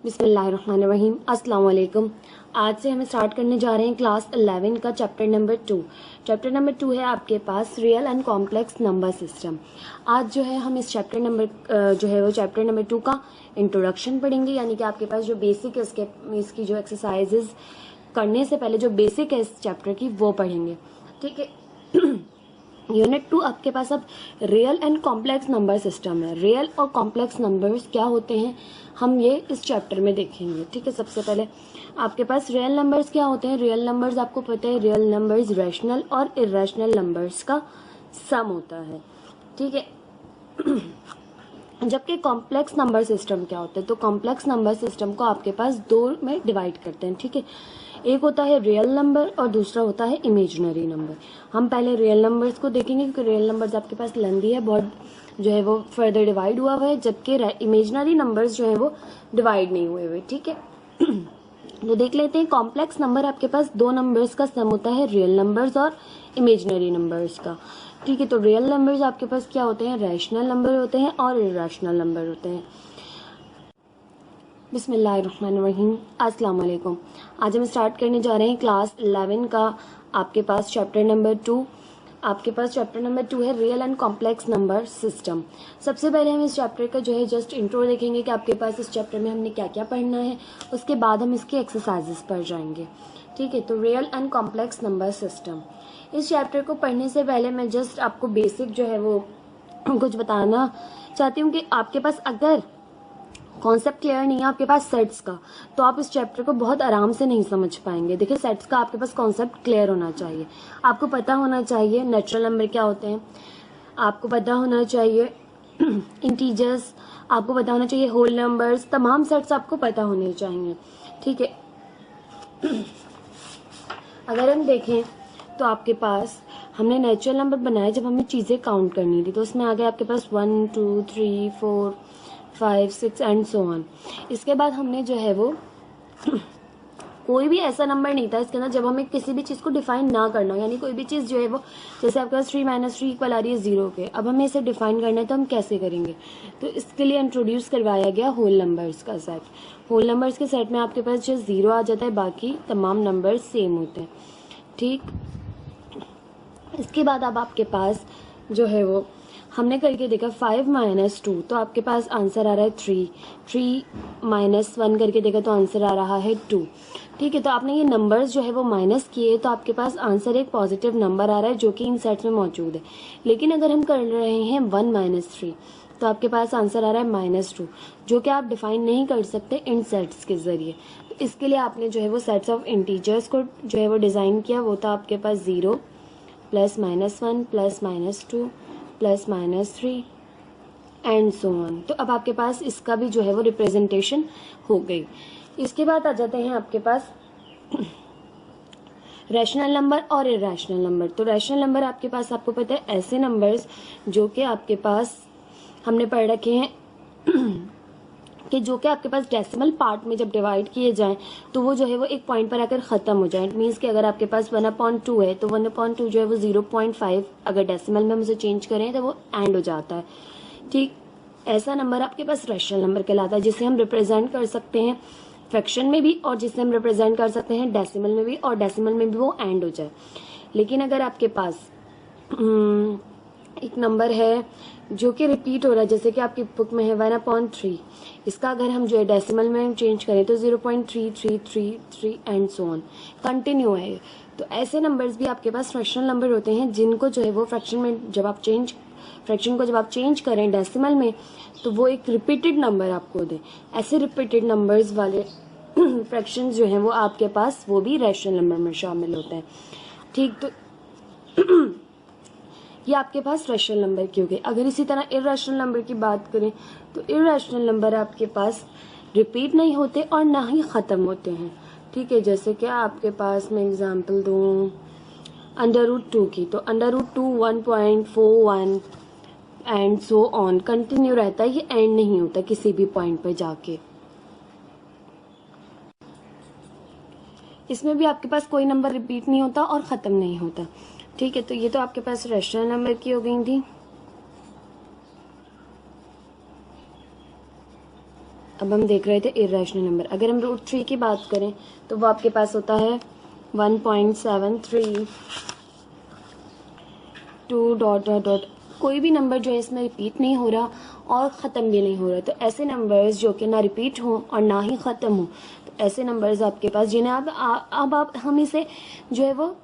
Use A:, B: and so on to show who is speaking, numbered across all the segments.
A: बिस्मिल्लाहिर्रहमानिर्रहीम। अस्सलाम वालेकुम। आज से हम स्टार्ट करने जा रहे हैं क्लास 11 का चैप्टर नंबर 2। चैप्टर नंबर 2 है आपके पास real and complex number system. आज जो है हम इस चैप्टर नंबर 2 का इंट्रोडक्शन पढ़ेंगे, यानी कि आपके पास जो बेसिक है इसकी जो एक्सरसाइजेज करने से पहले जो बेसिक है इस चैप्टर की वो पढ़ेंगे, ठीक है। यूनिट 2 आपके पास अब real and complex number system है। रियल और कॉम्प्लेक्स नंबर्स क्या होते हैं हम ये इस चैप्टर में देखेंगे, ठीक है। सबसे पहले आपके पास रियल नंबर्स क्या होते हैं। रियल नंबर्स आपको पता है, रियल नंबर्स रैशनल और इरेशनल नंबर्स का सम होता है, ठीक है। जबकि कॉम्प्लेक्स नंबर सिस्टम क्या होता है, तो कॉम्प्लेक्स नंबर सिस्टम को आपके पास दो में डिवाइड करते हैं, ठीक है। एक होता है रियल नंबर और दूसरा होता है इमेजिनरी नंबर। हम पहले रियल नंबर्स को देखेंगे क्योंकि रियल नंबर्स आपके पास लेंदी है, बहुत जो है वो फर्दर डिवाइड हुआ है, जबकि इमेजिनरी नंबर्स जो है वो डिवाइड नहीं हुए हुए, ठीक है। तो देख लेते हैं। कॉम्प्लेक्स नंबर आपके पास दो नंबर्स का सम होता है, रियल नंबर्स और इमेजिनरी नंबर्स का, ठीक है। तो रियल नंबर्स आपके पास क्या होते हैं, रैशनल नंबर होते हैं और इरेशनल नंबर होते हैं। बिस्मिल्लाहिर्रहमानिर्रहीम। अस्सलाम वालेकुम। आज हम स्टार्ट करने जा रहे हैं क्लास 11 का आपके पास चैप्टर नंबर 2। आपके पास चैप्टर नंबर 2 है real and complex number system. सबसे पहले हम इस चैप्टर का जो है जस्ट इंट्रो देखेंगे कि आपके पास इस चैप्टर में हमने क्या क्या पढ़ना है, उसके बाद हम इसके एक्सरसाइजेस पर जाएंगे, ठीक है। तो real and complex number system, इस चैप्टर को पढ़ने से पहले मैं जस्ट आपको बेसिक जो है वो कुछ बताना चाहती हूँ कि आपके पास अगर कॉन्सेप्ट क्लियर नहीं है आपके पास सेट्स का, तो आप इस चैप्टर को बहुत आराम से नहीं समझ पाएंगे। देखिए, सेट्स का आपके पास कॉन्सेप्ट क्लियर होना चाहिए, आपको पता होना चाहिए नेचुरल नंबर क्या होते हैं, आपको पता होना चाहिए इंटीजर्स, आपको पता होना चाहिए होल नंबर्स, तमाम सेट्स आपको पता होने चाहिए, ठीक है। अगर हम देखें तो आपके पास हमने नेचुरल नंबर बनाए जब हमें चीज़ें काउंट करनी थी, तो उसमें आ गया आपके पास 1 2 3 4 5 6 एंड सो ऑन। इसके बाद हमने जो है वो कोई भी ऐसा नंबर नहीं था इसके अंदर जब हमें किसी भी चीज़ को डिफाइन ना करना हो, यानी कोई भी चीज़ जो है वो, जैसे आपके पास 3 - 3 इक्वल आ रही है 0 के, अब हमें इसे डिफाइन करना है तो हम कैसे करेंगे। तो इसके लिए इंट्रोड्यूस करवाया गया होल नंबर्स का सेट। होल नंबर्स के सेट में आपके पास जो 0 आ जाता है, बाकी तमाम नंबर्स सेम होते हैं, ठीक। इसके बाद अब आपके पास जो है वो हमने करके देखा 5 - 2, तो आपके पास आंसर आ रहा है 3। 3 - 1 करके देखा तो आंसर आ रहा है 2, ठीक है। तो आपने ये नंबर्स जो है वो माइनस किए तो आपके पास आंसर एक पॉजिटिव नंबर आ रहा है जो कि इन सेट्स में मौजूद है। लेकिन अगर हम कर रहे हैं 1 - 3, तो आपके पास आंसर आ रहा है -2, जो कि आप डिफाइन नहीं कर सकते इन सेट्स के जरिए। तो इसके लिए आपने जो है वो सेट्स ऑफ इंटीजर्स को जो है वो डिज़ाइन किया, वो था आपके पास 0 +- 1 +- 2 +- 3 एंड सो ऑन। तो अब आपके पास इसका भी जो है वो रिप्रेजेंटेशन हो गई। इसके बाद आ जाते हैं आपके पास रैशनल नंबर और इरेशनल नंबर। तो रैशनल नंबर आपके पास, आपको पता है, ऐसे नंबर्स जो कि आपके पास हमने पढ़ रखे हैं कि जो कि आपके पास डेसिमल पार्ट में जब डिवाइड किए जाएं तो वो जो है वो एक पॉइंट पर आकर ख़त्म हो जाए। इट मीन्स कि अगर आपके पास 1/2 है तो 1/2 जो है वो 0.5 अगर डेसिमल में हम उसे चेंज करें तो वो एंड हो जाता है, ठीक। ऐसा नंबर आपके पास रैशनल नंबर कहलाता है, जिसे हम रिप्रेजेंट कर सकते हैं फ्रैक्शन में भी और जिसे हम रिप्रेजेंट कर सकते हैं डेसिमल में भी, और डेसिमल में भी वो एंड हो जाए। लेकिन अगर आपके पास एक नंबर है जो कि रिपीट हो रहा है, जैसे कि आपकी बुक में है 1/3, इसका अगर हम जो है डेसिमल में चेंज करें तो 0.3333 एंड सो ऑन, कंटिन्यू है। तो ऐसे नंबर्स भी आपके पास फ्रैक्शनल नंबर होते हैं जिनको जो है वो फ्रैक्शन को जब आप चेंज करें डेसिमल में तो वो एक रिपीटेड नंबर आपको दे। ऐसे रिपीटेड नंबर्स वाले फ्रैक्शंस जो हैं वो आपके पास वो भी रैशनल नंबर में शामिल होते हैं, ठीक। तो ये आपके पास रैशनल नंबर की हो गई। अगर इसी तरह इरेशनल नंबर की बात करें तो इरेशनल नंबर आपके पास रिपीट नहीं होते और ना ही ख़त्म होते हैं, ठीक है। जैसे कि आपके पास मैं एग्जांपल दूँ √2 की, तो √2 1.41 एंड सो ऑन कंटिन्यू रहता है, ये एंड नहीं होता किसी भी पॉइंट पर जाके। इसमें भी आपके पास कोई नंबर रिपीट नहीं होता और ख़त्म नहीं होता, ठीक है। तो ये तो आपके पास रैशनल नंबर की हो गई थी। अब हम देख रहे थे इरेशनल नंबर। अगर हम रूट 3 की बात करें तो वो आपके पास होता है 1.73 2 डॉट डॉट डॉट, कोई भी नंबर जो है इसमें रिपीट नहीं हो रहा और ख़त्म भी नहीं हो रहा। तो ऐसे नंबर्स जो कि ना रिपीट हो और ना ही ख़त्म हो, तो ऐसे नंबर्स आपके पास जिन्हें अब आप हम इसे जो है वो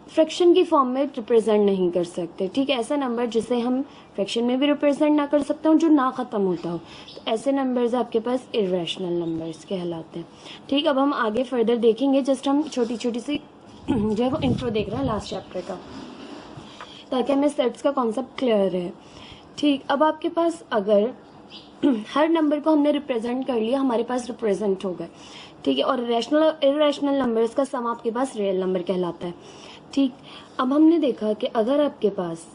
A: फ्रैक्शन की फॉर्म में रिप्रेजेंट नहीं कर सकते। ठीक है, ऐसा नंबर जिसे हम फ्रैक्शन में भी रिप्रेजेंट ना कर सकते हो जो ना ख़त्म होता हो, तो ऐसे नंबर्स आपके पास इरेशनल नंबर्स कहलाते हैं। ठीक, अब हम आगे फर्दर देखेंगे। जस्ट हम छोटी छोटी सी जो है वो इंट्रो देख रहे हैं लास्ट चैप्टर का, ताकि हमें सेट्स का कॉन्सेप्ट क्लियर है। ठीक, अब आपके पास अगर हर नंबर को हमने रिप्रेजेंट कर लिया, हमारे पास रिप्रेजेंट हो गए। ठीक है, और रैशनल इरेशनल नंबर्स का सम आपके पास रियल नंबर कहलाता है। ठीक, अब हमने देखा कि अगर आपके पास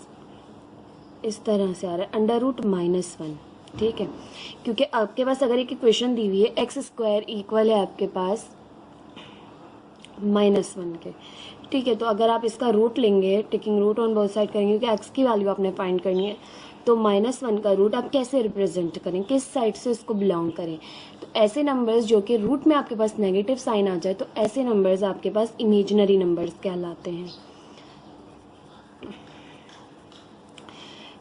A: इस तरह से आ रहा है √-1, ठीक है, क्योंकि आपके पास अगर एक इक्वेशन दी हुई है x² इक्वल है आपके पास -1 के। ठीक है, तो अगर आप इसका रूट लेंगे, taking root on both side करेंगे, क्योंकि x की वैल्यू आपने फाइंड करनी है, तो -1 का रूट आप कैसे रिप्रेजेंट करें, किस साइड से इसको बिलोंग करें। तो ऐसे नंबर्स जो कि रूट में आपके पास नेगेटिव साइन आ जाए, तो ऐसे नंबर्स आपके पास इमेजिनरी नंबर्स कहलाते हैं।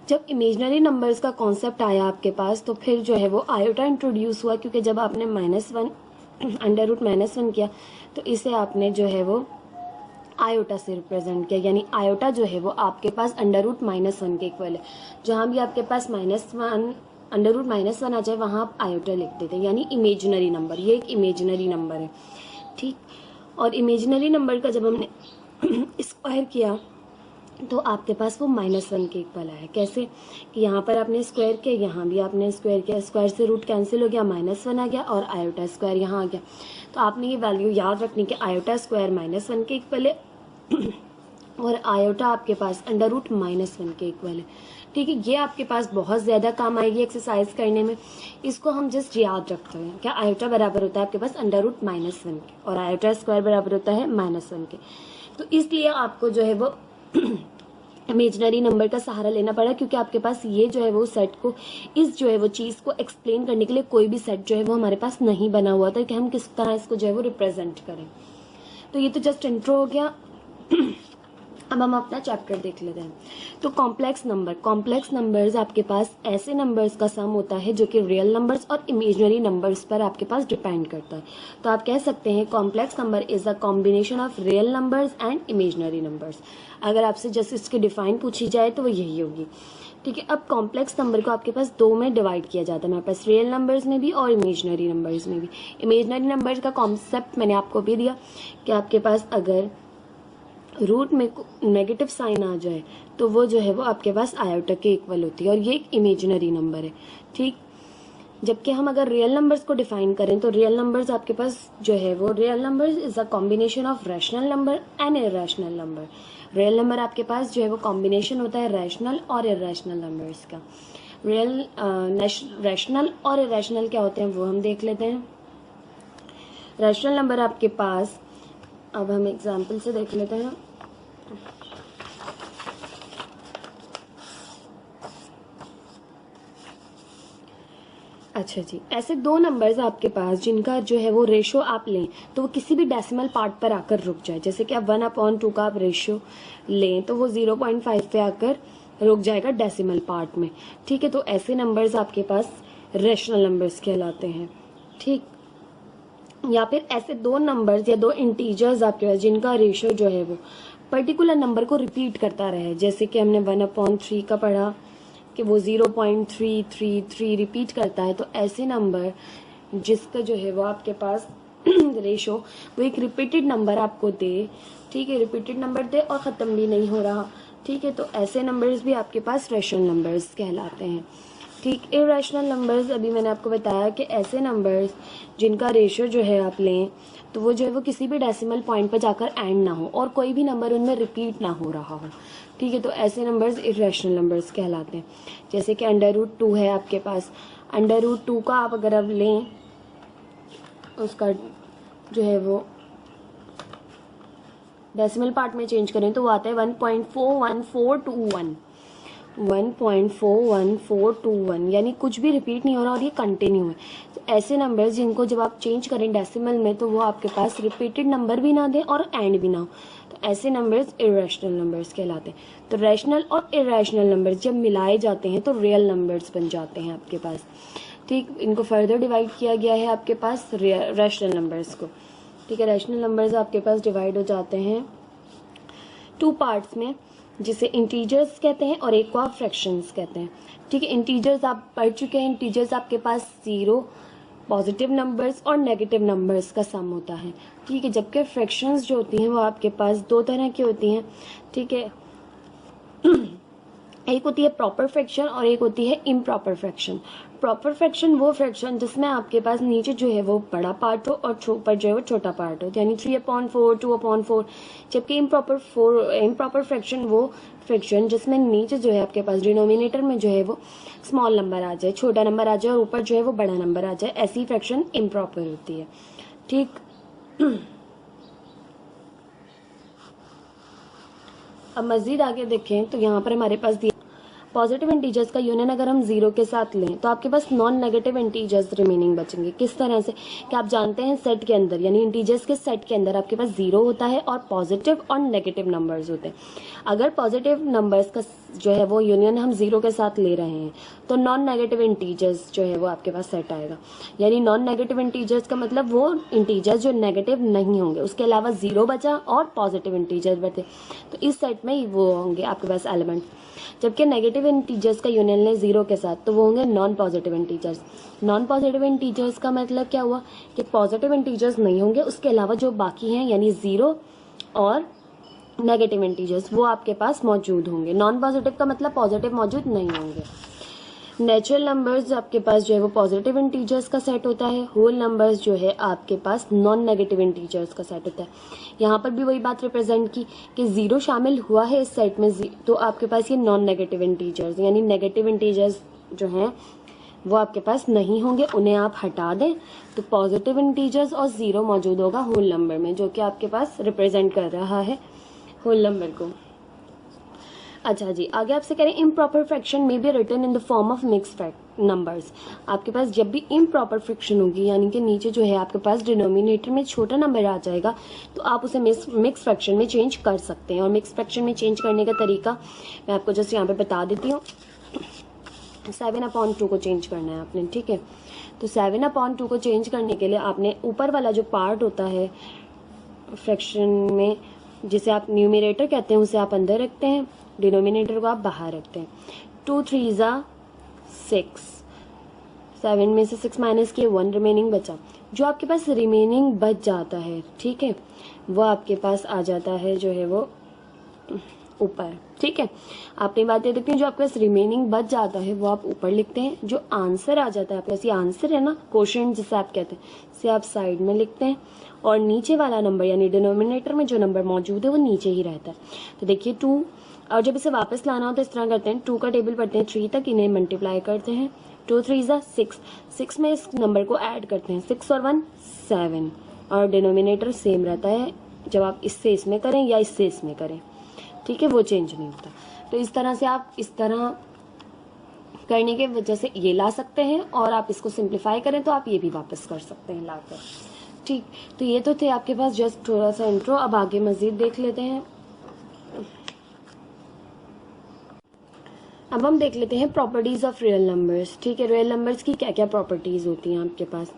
A: जब इमेजिनरी नंबर्स का कॉन्सेप्ट आया आपके पास, तो फिर जो है वो आयोटा इंट्रोड्यूस हुआ, क्योंकि जब आपने -1 √-1 किया, तो इसे आपने जो है वो आयोटा से रिप्रेजेंट किया, यानी आयोटा जो है वो आपके पास √-1 के इक्वल है। जहाँ भी आपके पास √-1 आ जाए, वहाँ आप आयोटा लिख देते हैं, यानी इमेजिनरी नंबर। ये एक इमेजिनरी नंबर है। ठीक, और इमेजिनरी नंबर का जब हमने स्क्वायर किया, तो आपके पास वो -1 के इक्वल आया। कैसे कि यहाँ पर आपने स्क्वायर किया, यहाँ भी आपने स्क्वायर किया, स्क्वायर से रूट कैंसिल हो गया, -1 आ गया और आयोटा स्क्वायर यहाँ आ गया। तो आपने ये वैल्यू याद रखनी कि आयोटा स्क्वायर -1 के इक्वल है और आयोटा आपके पास √-1 के इक्वल है। ठीक है, ये आपके पास बहुत ज़्यादा काम आएगी एक्सरसाइज करने में। इसको हम जस्ट याद रखते हैं, क्या आयोटा बराबर होता है आपके पास √-1 के और आयोटा स्क्वायर बराबर होता है -1 के। तो इसलिए आपको जो है वो इमेजिनरी नंबर का सहारा लेना पड़ा, क्योंकि आपके पास ये जो है वो सेट को, इस जो है वो चीज़ को एक्सप्लेन करने के लिए कोई भी सेट जो है वो हमारे पास नहीं बना हुआ था कि हम किस तरह इसको जो है वो रिप्रेजेंट करें। तो ये तो जस्ट इंट्रो हो गया। अब हम अपना चैप्टर देख लेते हैं। तो कॉम्प्लेक्स नंबर्स आपके पास ऐसे नंबर्स का सम होता है जो कि रियल नंबर्स और इमेजिनरी नंबर्स पर आपके पास डिपेंड करता है। तो आप कह सकते हैं complex number is a combination of real numbers and imaginary numbers. अगर आपसे जस्ट इसकी डिफाइन पूछी जाए तो वो यही होगी। ठीक है, अब कॉम्प्लेक्स नंबर को आपके पास दो में डिवाइड किया जाता है, हमारे पास रियल नंबर्स में भी और इमेजिनरी नंबर्स में भी। इमेजिनरी नंबर्स का कॉन्सेप्ट मैंने आपको भी दिया कि आपके पास अगर रूट में नेगेटिव साइन आ जाए, तो वो जो है वो आपके पास आयोटा के इक्वल होती है और ये एक इमेजिनरी नंबर है। ठीक, जबकि हम अगर रियल नंबर्स को डिफाइन करें, तो रियल नंबर्स आपके पास जो है वो real numbers is a combination of rational number and irrational number. Real number आपके पास जो है वो कॉम्बिनेशन होता है रैशनल और इरेशनल नंबर्स का। रैशनल और इरेशनल क्या होते हैं वो हम देख लेते हैं। रैशनल नंबर आपके पास, अब हम एग्जाम्पल से देख लेते हैं। अच्छा जी, ऐसे दो नंबर्स आपके पास जिनका जो है वो रेशो आप लें तो वो किसी भी डेसिमल पार्ट पर आकर रुक जाए। जैसे कि आप 1/2 का आप रेशो लें तो वो 0.5 पे आकर रुक जाएगा डेसिमल पार्ट में। ठीक है, तो ऐसे नंबर्स आपके पास रेशनल नंबर्स कहलाते हैं। ठीक, या फिर ऐसे दो नंबर्स या दो इंटीजर्स आपके पास जिनका रेशो जो है वो पर्टिकुलर नंबर को रिपीट करता रहे। जैसे कि हमने 1/3 का पढ़ा कि वो 0.333 रिपीट करता है, तो ऐसे नंबर जिसका जो है वो आपके पास रेशो वो एक रिपीटेड नंबर आपको दे। ठीक है, रिपीटेड नंबर दे और ख़त्म भी नहीं हो रहा। ठीक है, तो ऐसे नंबर्स भी आपके पास रैशनल नंबर्स कहलाते हैं। ठीक, इरेशनल नंबर्स अभी मैंने आपको बताया कि ऐसे नंबर्स जिनका रेशो जो है आप लें तो वो जो है वो किसी भी डेसिमल पॉइंट पर जाकर एंड ना हो और कोई भी नंबर उनमें रिपीट ना हो रहा हो। ठीक है, तो ऐसे नंबर्स इरेशनल नंबर्स कहलाते हैं। जैसे कि √2 है आपके पास, √2 का आप अगर आप लें उसका जो है वो डेसिमल पार्ट में चेंज करें तो वो आता है 1.41421। 1.41421, यानी कुछ भी रिपीट नहीं हो रहा और ये कंटिन्यू है। तो ऐसे नंबर्स जिनको जब आप चेंज करें डेसिमल में तो वो आपके पास रिपीटेड नंबर भी ना दें और एंड भी ना हो, तो ऐसे नंबर्स इरेशनल नंबर्स कहलाते हैं। तो रैशनल और इरेशनल नंबर्स जब मिलाए जाते हैं तो रियल नंबर्स बन जाते हैं आपके पास। ठीक, इनको फर्दर डिवाइड किया गया है आपके पास रैशनल नंबर्स को। ठीक है, रैशनल नंबर्स आपके पास डिवाइड हो जाते हैं 2 पार्ट्स में, जिसे इंटीजर्स कहते हैं और एक को आप फ्रैक्शंस कहते हैं। ठीक है, इंटीजर्स आप पढ़ चुके हैं। इंटीजर्स आपके पास 0 पॉजिटिव नंबर्स और नेगेटिव नंबर्स का सम होता है। ठीक है, जबकि फ्रैक्शंस जो होती हैं वो आपके पास 2 तरह की होती हैं। ठीक है, एक होती है प्रॉपर फ्रैक्शन और एक होती है इम्प्रॉपर फ्रैक्शन। प्रॉपर फ्रैक्शन वो फ्रैक्शन जिसमें आपके पास नीचे जो है वो बड़ा पार्ट हो और ऊपर जो है वो छोटा पार्ट हो, यानी 3/4 2/4। जबकि इम्प्रॉपर फ्रैक्शन वो फ्रैक्शन जिसमें नीचे जो है आपके पास डिनोमिनेटर में जो है वो स्मॉल नंबर आ जाए, छोटा नंबर आ जाए और ऊपर जो है वो बड़ा नंबर आ जाए, ऐसी फ्रैक्शन इम्प्रॉपर होती है। ठीक, अब मजीद आगे देखें तो यहाँ पर हमारे पास दिया पॉजिटिव इंटीजर्स का यूनियन अगर हम 0 के साथ लें तो आपके पास नॉन नेगेटिव इंटीजर्स रिमेनिंग बचेंगे। किस तरह से कि आप जानते हैं सेट के अंदर, यानी इंटीजर्स के सेट के अंदर आपके पास 0 होता है और पॉजिटिव और नेगेटिव नंबर्स होते हैं। अगर पॉजिटिव नंबर्स का जो है वो यूनियन हम 0 के साथ ले रहे हैं तो नॉन नेगेटिव इंटीजर्स जो है वो आपके पास सेट आएगा। यानी नॉन नेगेटिव इंटीजर्स का मतलब वो इंटीजर्स जो नेगेटिव नहीं होंगे, उसके अलावा 0 बचा और पॉजिटिव इंटीजर्स बचे, तो इस सेट में वो होंगे आपके पास एलिमेंट। जबकि नेगेटिव इंटीजर्स का यूनियन ले 0 के साथ तो वो होंगे non positive integers. Non positive integers का मतलब क्या हुआ कि पॉजिटिव इंटीजर्स नहीं होंगे, उसके अलावा जो बाकी हैं यानी 0 और नेगेटिव इंटीजर्स वो आपके पास मौजूद होंगे। नॉन पॉजिटिव का मतलब पॉजिटिव मौजूद नहीं होंगे। नेचुरल नंबर्स आपके पास जो है वो पॉजिटिव इंटीजर्स का सेट होता है। होल नंबर्स जो है आपके पास नॉन नेगेटिव इंटीजर्स का सेट होता है। यहाँ पर भी वही बात रिप्रेजेंट की कि 0 शामिल हुआ है इस सेट में, तो आपके पास ये नॉन नेगेटिव इंटीजर्स यानी नेगेटिव इंटीजर्स जो हैं वो आपके पास नहीं होंगे, उन्हें आप हटा दें तो पॉजिटिव इंटीजर्स और 0 मौजूद होगा होल नंबर में, जो कि आपके पास रिप्रेजेंट कर रहा है होल नंबर को। अच्छा जी, आगे आपसे कह रहे हैं इम्प्रॉपर फ्रैक्शन में be written in the form of mix numbers. आपके पास जब भी इम्प्रॉपर फ्रैक्शन होगी, यानी कि नीचे जो है आपके पास डिनोमिनेटर में छोटा नंबर आ जाएगा, तो आप उसे मिक्स फ्रैक्शन में चेंज कर सकते हैं। और मिक्स फ्रैक्शन में चेंज करने का तरीका मैं आपको जस्ट यहाँ पे बता देती हूँ। 7/2 को चेंज करना है आपने। ठीक है, तो 7/2 को चेंज करने के लिए आपने ऊपर वाला जो पार्ट होता है फ्रैक्शन में, जिसे आप न्यूमरेटर कहते हैं, उसे आप अंदर रखते हैं, डिनोमिनेटर को आप बाहर रखते हैं। 2 3 6, 7 में से 6 माइनस किए 1 रिमेनिंग बचा। जो आपके पास रिमेनिंग बच जाता है, ठीक है, वो आपके पास आ जाता है जो है वो ऊपर। ठीक है, आपने बात ये देखते हैं, जो आपके पास रिमेनिंग बच जाता है वो आप ऊपर लिखते हैं। जो आंसर आ जाता है आपके पास, ये आंसर है ना, कोशेंट जिसे आप कहते हैं, इसे आप साइड में लिखते हैं। और नीचे वाला नंबर यानी डिनोमिनेटर में जो नंबर मौजूद है वो नीचे ही रहता है। तो देखिए 2, और जब इसे वापस लाना हो तो इस तरह करते हैं, 2 का टेबल पढ़ते हैं 3 तक, इन्हें मल्टीप्लाई करते हैं। 2 3 6, 6 में इस नंबर को ऐड करते हैं, 6 और 1 7, और डिनोमिनेटर सेम रहता है जब आप इससे इसमें करें या इससे इसमें करें। ठीक है, वो चेंज नहीं होता। तो इस तरह से आप इस तरह करने के वजह से ये ला सकते हैं, और आप इसको सिंप्लीफाई करें तो आप ये भी वापस कर सकते हैं लाकर। ठीक, तो ये तो थे आपके पास जस्ट थोड़ा सा इंट्रो। अब आगे मजीद देख लेते हैं। अब हम देख लेते हैं प्रॉपर्टीज ऑफ रियल नंबर्स। ठीक है, रियल नंबर्स की क्या क्या प्रॉपर्टीज होती हैं आपके पास।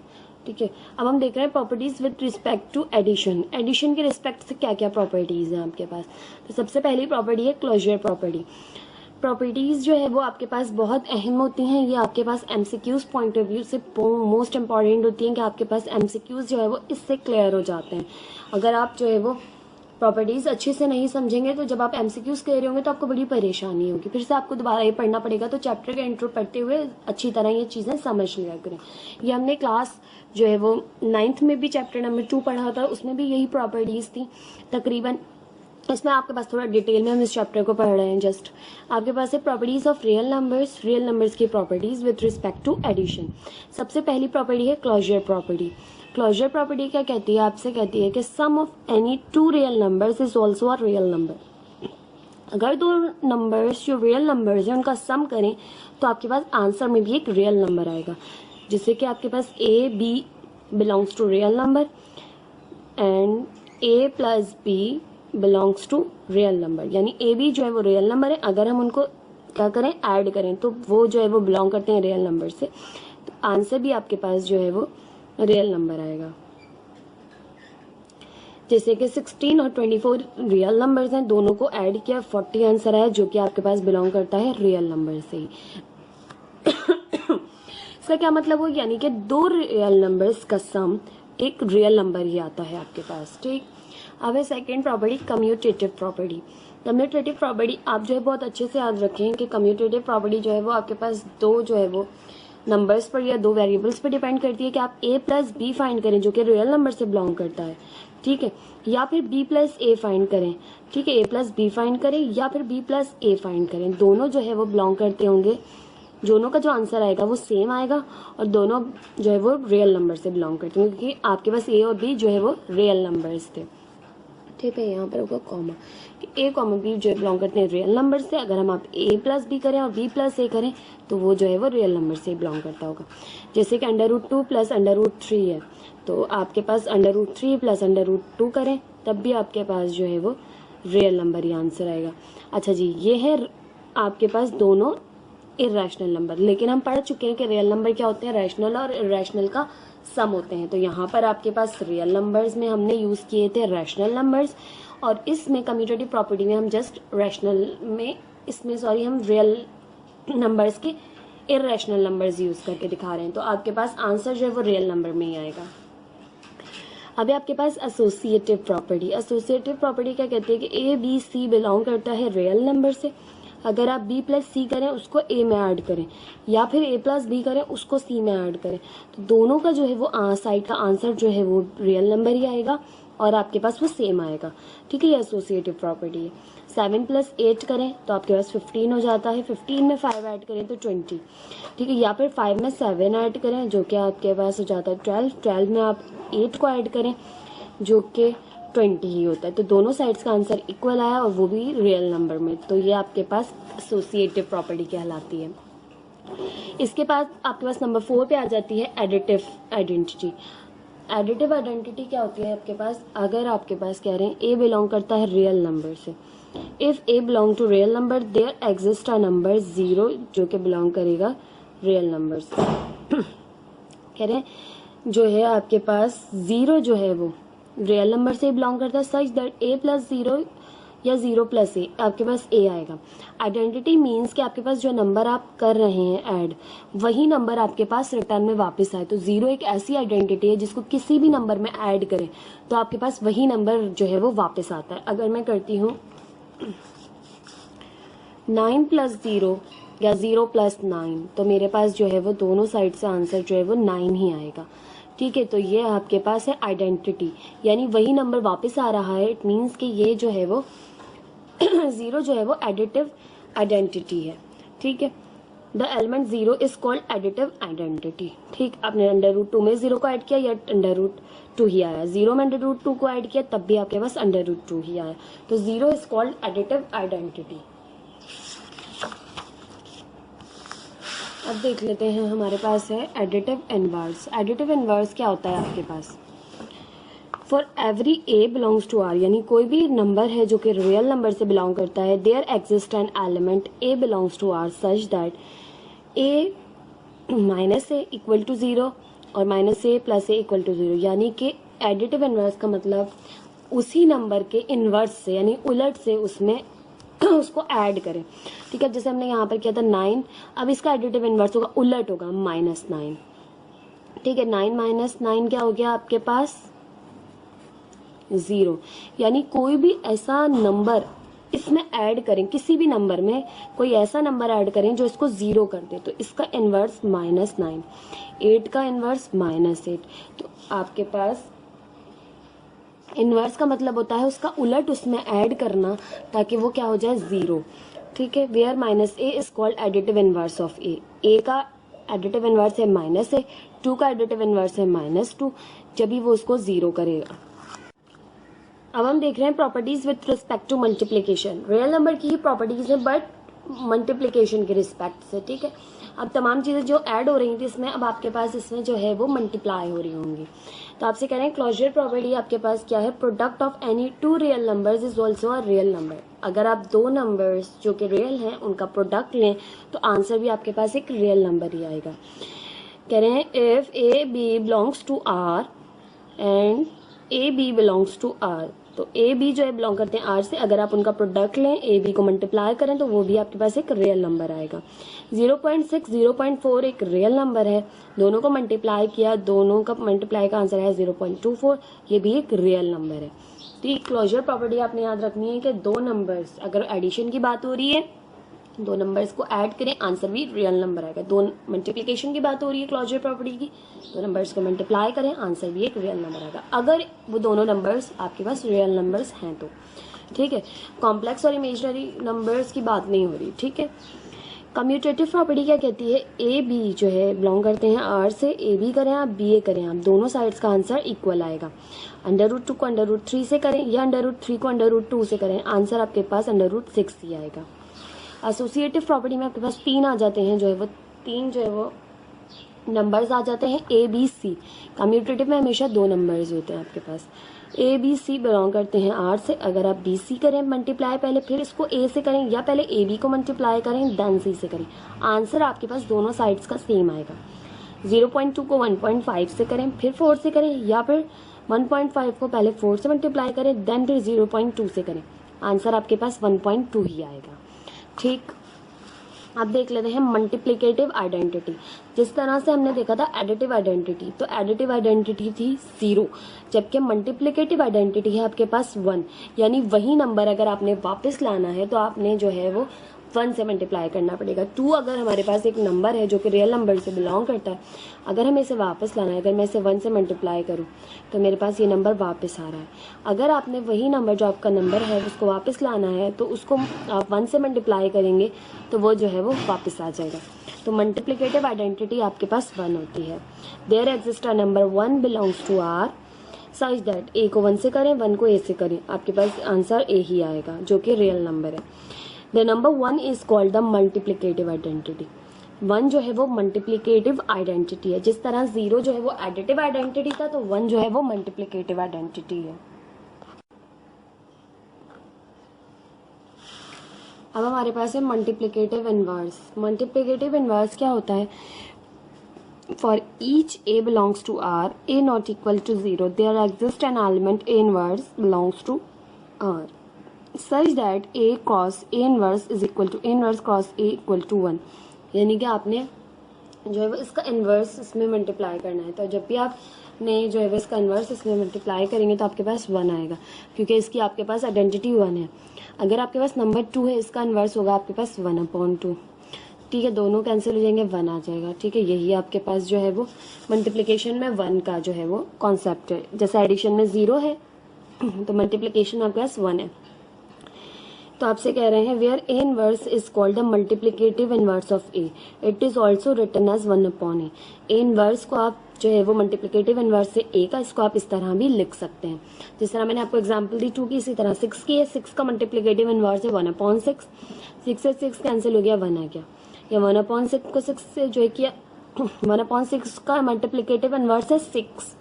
A: ठीक है, अब हम देख रहे हैं properties with respect to addition. Addition के रिस्पेक्ट से क्या क्या प्रॉपर्टीज हैं आपके पास। तो सबसे पहली प्रॉपर्टी है क्लोजर प्रॉपर्टी। प्रॉपर्टीज जो है वो आपके पास बहुत अहम होती हैं। ये आपके पास एमसीक्यूज पॉइंट ऑफ व्यू से मोस्ट इंपॉर्टेंट होती हैं कि आपके पास एमसीक्यूज जो है वो इससे क्लियर हो जाते हैं। अगर आप जो है वो प्रॉपर्टीज अच्छे से नहीं समझेंगे तो जब आप एमसीक्यूज कह रहे होंगे तो आपको बड़ी परेशानी होगी, फिर से आपको दोबारा ये पढ़ना पड़ेगा। तो चैप्टर का इंट्रो पढ़ते हुए अच्छी तरह ये चीज़ें समझ लिया करें। ये हमने क्लास जो है वो 9th में भी चैप्टर नंबर 2 पढ़ा था, उसमें भी यही प्रॉपर्टीज थी तकरीबन। इसमें आपके पास थोड़ा डिटेल में हम इस चैप्टर को पढ़ रहे हैं। जस्ट आपके पास है properties of real numbers. Real numbers की properties with respect to addition. सबसे पहली प्रॉपर्टी है क्लोजर प्रॉपर्टी। क्लोजर प्रॉपर्टी क्या कहती है, आपसे कहती है कि sum of any 2 real numbers is also a real number. अगर दो नंबर्स जो रियल नंबर्स हैं उनका सम करें तो आपके पास आंसर में भी एक रियल नंबर आएगा, जिससे कि आपके पास A B belongs to real number and A plus B belongs to real number, यानी ए बी जो है वो रियल नंबर है, अगर हम उनको क्या करें ऐड करें तो वो जो है वो बिलोंग करते हैं रियल नंबर से, तो आंसर भी आपके पास जो है वो रियल नंबर आएगा। जैसे कि 16 और 24 रियल नंबर्स हैं, दोनों को ऐड किया 40 आंसर आया, जो कि आपके पास बिलोंग करता है रियल नंबर से ही। इसका क्या मतलब हो, यानी कि दो रियल नंबर्स का सम एक रियल नंबर ही आता है आपके पास। ठीक, अब है second property, commutative property. Commutative property आप जो है बहुत अच्छे से याद रखें कि कम्यूटेटिव प्रॉपर्टी जो है वो आपके पास दो जो है वो नंबर्स पर या दो वेरिएबल्स पर डिपेंड करती है कि आप a प्लस बी फाइंड करें जो कि रियल नंबर से बिलोंग करता है, ठीक है, या फिर b प्लस ए फाइंड करें, ठीक है, a प्लस बी फाइंड करें या फिर b प्लस ए फाइंड करें, दोनों जो है वो बिलोंग करते होंगे, दोनों का जो आंसर आएगा वो सेम आएगा और दोनों जो है वो रियल नंबर से बिलोंग करते हैं, क्योंकि आपके पास a और b जो है वो रियल नंबर्स थे। ठीक है, यहाँ पर होगा कॉमा कि a कॉमा b जो बिलोंग करते हैं रियल नंबर से, अगर हम आप a प्लस बी करें और b प्लस ए करें तो वो जो है वो रियल नंबर से बिलोंग करता होगा। जैसे कि √2 प्लस √3 है, तो आपके पास √3 प्लस √2 करें तब भी आपके पास जो है वो रियल नंबर ही आंसर आएगा। अच्छा जी, ये है आपके पास दोनों इरेशनल नंबर, लेकिन हम पढ़ चुके हैं कि रियल नंबर क्या होते हैं, रैशनल और इरेशनल का सम होते हैं। तो यहाँ पर आपके पास रियल नंबर्स में हमने यूज किए थे रैशनल नंबर्स, और इसमें कम्यूटेटिव प्रॉपर्टी में हम जस्ट रैशनल में इसमें सॉरी हम रियल नंबर्स के इरेशनल नंबर्स यूज करके दिखा रहे हैं। तो आपके पास आंसर जो है वो रियल नंबर में ही आएगा। अभी आपके पास एसोसिएटिव प्रॉपर्टी। एसोसिएटिव प्रॉपर्टी क्या कहती है कि ए बी सी बिलोंग करता है रियल नंबर से, अगर आप b प्लस सी करें उसको a में ऐड करें या फिर a प्लस बी करें उसको c में ऐड करें, तो दोनों का जो है वो साइड का आंसर जो है वो रियल नंबर ही आएगा और आपके पास वो सेम आएगा। ठीक है, ये एसोसिएटिव प्रॉपर्टी है। 7 प्लस 8 करें तो आपके पास 15 हो जाता है, 15 में 5 ऐड करें तो 20, ठीक है, या फिर 5 में 7 ऐड करें जो कि आपके पास हो जाता है 12, 12 में आप 8 को ऐड करें जो कि 20 ही होता है, तो दोनों साइड्स का आंसर इक्वल आया और वो भी रियल नंबर में, तो ये आपके पास एसोसिएटिव प्रॉपर्टी कहलाती है। इसके बाद आपके पास नंबर 4 पे आ जाती है एडिटिव आइडेंटिटी। एडिटिव आइडेंटिटी क्या होती है आपके पास, अगर आपके पास कह रहे हैं ए बिलोंग करता है रियल नंबर से, if a belong to real number there exist a number 0 जो कि बिलोंग करेगा रियल नंबर से। कह रहे हैं जो है आपके पास 0 जो है वो रियल नंबर से बिलोंग करता है, सच दैट a प्लस 0 या 0 प्लस ए आपके पास a आएगा। आइडेंटिटी मीन्स कि आपके पास जो नंबर आप कर रहे हैं ऐड, वही नंबर आपके पास रिटर्न में वापस आए। तो 0 एक ऐसी आइडेंटिटी है जिसको किसी भी नंबर में ऐड करें तो आपके पास वही नंबर जो है वो वापस आता है। अगर मैं करती हूँ 9 प्लस 0 या 0 प्लस 9 तो मेरे पास जो है वो दोनों साइड से आंसर जो है वो 9 ही आएगा। ठीक है, तो ये आपके पास है आइडेंटिटी, यानी वही नंबर वापस आ रहा है। इट मीन्स कि ये जो है वो 0 जो है वो एडिटिव आइडेंटिटी है। ठीक है, the element 0 is called additive identity. ठीक, आपने √2 में 0 को ऐड किया या √2 ही आया, 0 में √2 को ऐड किया तब भी आपके पास √2 ही आया, तो 0 इज कॉल्ड एडिटिव आइडेंटिटी। अब देख लेते हैं, हमारे पास है एडिटिव इनवर्स। एडिटिव इनवर्स क्या होता है आपके पास, for every a belongs to r, यानी कोई भी नंबर है जो कि रियल नंबर से बिलोंग करता है, there exist an element a belongs to r such that a minus a equal to 0 और minus a plus a equal to 0, यानी कि एडिटिव इनवर्स का मतलब उसी नंबर के इनवर्स से यानी उलट से उसमें उसको ऐड करें। ठीक है, जैसे हमने यहाँ पर किया था 9, अब इसका एडिटिव इनवर्स होगा उलट होगा -9। ठीक है, 9 माइनस 9 क्या हो गया आपके पास 0, यानी कोई भी ऐसा नंबर इसमें ऐड करें, किसी भी नंबर में कोई ऐसा नंबर ऐड करें जो इसको 0 कर दे, तो इसका इनवर्स -9, 8 का इनवर्स -8, तो आपके पास इनवर्स का मतलब होता है उसका उलट उसमें ऐड करना ताकि वो क्या हो जाए 0। ठीक है, where -a is called additive inverse of a का एडिटिव इनवर्स है -a, 2 का एडिटिव इनवर्स है -2, जब भी वो उसको 0 करेगा। अब हम देख रहे हैं properties with respect to multiplication. Real number की ही प्रॉपर्टीज है बट मल्टीप्लिकेशन के रिस्पेक्ट से, ठीक है। अब तमाम चीज़ें जो ऐड हो रही थी इसमें, अब आपके पास इसमें जो है वो मल्टीप्लाई हो रही होंगी। तो आपसे कह रहे हैं क्लोजर प्रॉपर्टी आपके पास क्या है, product of any two real numbers is also a real number. अगर आप दो नंबर्स जो कि रियल हैं उनका प्रोडक्ट लें तो आंसर भी आपके पास एक रियल नंबर ही आएगा। कह रहे हैं if a B belongs to R and a B belongs to R, तो ए बी जो है बिलोंग करते हैं आर से, अगर आप उनका प्रोडक्ट लें ए बी को मल्टीप्लाई करें तो वो भी आपके पास एक रियल नंबर आएगा। 0.6 0.4 एक रियल नंबर है, दोनों को मल्टीप्लाई किया, दोनों का मल्टीप्लाई का आंसर है 0.24, ये भी एक रियल नंबर है। तो ये क्लोजर प्रॉपर्टी आपने याद रखनी है कि दो नंबर्स, अगर एडिशन की बात हो रही है दो नंबर्स को ऐड करें आंसर भी रियल नंबर आएगा। दो मल्टीप्लिकेशन की बात हो रही है क्लोजर प्रॉपर्टी की, दो नंबर्स को मल्टीप्लाई करें आंसर भी एक रियल नंबर आएगा, अगर वो दोनों नंबर्स आपके पास रियल नंबर्स हैं तो, ठीक है। कॉम्प्लेक्स और इमेजिनरी नंबर्स की बात नहीं हो रही, ठीक है। कम्यूटेटिव प्रॉपर्टी क्या कहती है, ए बी जो है बिलोंग करते हैं आर से, ए बी करें आप बी ए करें आप, दोनों साइड्स का आंसर इक्वल आएगा। √2 को √3 से करें या √3 को √2 से करें, आंसर आपके पास √6 ही आएगा। एसोसिएटिव प्रॉपर्टी में आपके पास तीन आ जाते हैं, जो है वो तीन जो है वो नंबर्स आ जाते हैं ए बी सी। कम्यूटेटिव में हमेशा दो नंबर्स होते हैं आपके पास, ए बी सी बिलोंग करते हैं आर से, अगर आप बी सी करें मल्टीप्लाई पहले फिर इसको ए से करें या पहले ए बी को मल्टीप्लाई करें देन सी से करें, आंसर आपके पास दोनों साइड्स का सेम आएगा। 0.2 को 1.5 से करें फिर 4 से करें या फिर 1.5 को पहले 4 से मल्टीप्लाई करें देन फिर 0.2 से करें, आंसर आपके पास 1.2 ही आएगा, ठीक। अब देख लेते हैं मल्टीप्लिकेटिव आइडेंटिटी। जिस तरह से हमने देखा था एडिटिव आइडेंटिटी, तो एडिटिव आइडेंटिटी थी 0, जबकि मल्टीप्लिकेटिव आइडेंटिटी है आपके पास 1, यानी वही नंबर अगर आपने वापस लाना है तो आपने जो है वो 1 से मल्टीप्लाई करना पड़ेगा। 2 अगर हमारे पास एक नंबर है जो कि रियल नंबर से बिलोंग करता है, अगर हमें इसे वापस लाना है, अगर मैं इसे 1 से मल्टीप्लाई करूं तो मेरे पास ये नंबर वापस आ रहा है। अगर आपने वही नंबर जो आपका नंबर है उसको वापस लाना है तो उसको आप 1 से मल्टीप्लाई करेंगे तो वो जो है वो वापस आ जाएगा। तो मल्टीप्लिकेटिव आइडेंटिटी आपके पास 1 होती है। There exist a number 1 belongs to R such that A को 1 से करें 1 को ए से करें, आपके पास आंसर ए ही आएगा जो कि रियल नंबर है। The number 1 is called the multiplicative identity. 1 जो है वो मल्टीप्लिकेटिव आइडेंटिटी है, जिस तरह 0 जो है वो एडिटिव आइडेंटिटी था तो 1 जो है वो मल्टीप्लिकेटिव आइडेंटिटी है। अब हमारे पास है मल्टीप्लिकेटिव इनवर्स। मल्टीप्लिकेटिव इनवर्स क्या होता है, for each a belongs to r, a not equal to 0, there exists an element a inverse belongs to r such that a cos a inverse is equal to a inverse cos a equal to 1। यानी कि आपने जो है वो इसका inverse इसमें multiply करना है, तो जब भी आपने जो है वो इसका इन्वर्स इसमें मल्टीप्लाई करेंगे तो आपके पास 1 आएगा, क्योंकि इसकी आपके पास आइडेंटिटी 1 है। अगर आपके पास नंबर 2 है, इसका इन्वर्स होगा आपके पास 1/2, ठीक है, दोनों कैंसिल हो जाएंगे 1 आ जाएगा, ठीक है। यही आपके पास जो है वो मल्टीप्लिकेशन में 1 का जो है वो कॉन्सेप्ट है। जैसे एडिशन में 0 है तो मल्टीप्लिकेशन आपके पास 1 है। तो आपसे कह रहे हैं where a inverse is called the multiplicative inverse of a, it is also written as 1/a। A inverse को आप जो है वो मल्टीप्लिकेटिव इनवर्स से ए का, इसको आप इस तरह भी लिख सकते हैं। जिस तरह मैंने आपको एग्जांपल दी 2 की, इसी तरह 6 की है, 6 का मल्टीप्लिकेटिव इनवर्स है 1/6, 6 से 6 कैंसिल हो गया 1 आ गया, या 1/6 को 6 से जो है किया 1/6 का मल्टीप्लिकेटिव इनवर्स है 6।